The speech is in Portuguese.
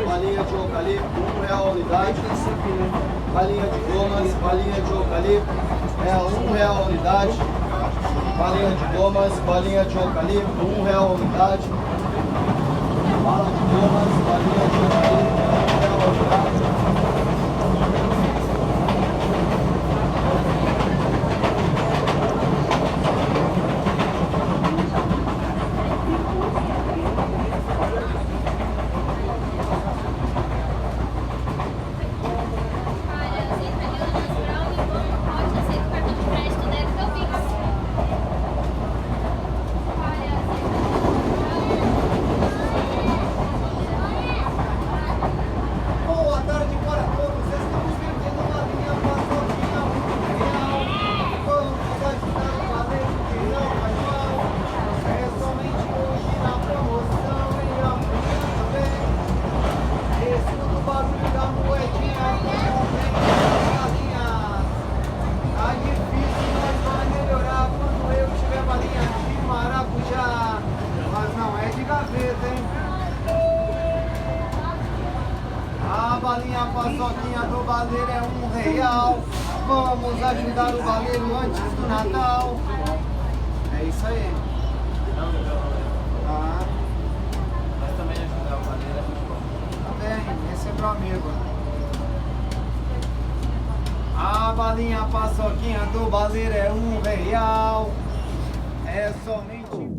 balinha de eucalipto, R$1 a unidade. Balinha de gomas, balinha de eucalipto, é R$1 a unidade. Balinha de gomas, balinha de eucalipto, R$1 a unidade. Bala de gomas, balinha de eucalipto, R$1 a unidade. A balinha paçoquinha do baleiro é R$1. Vamos ajudar o baleiro antes do Natal. É isso aí. Tá. Mas também ajudar o baleiro é muito bom. Também, esse é meu amigo. A balinha paçoquinha do baleiro é R$1. É somente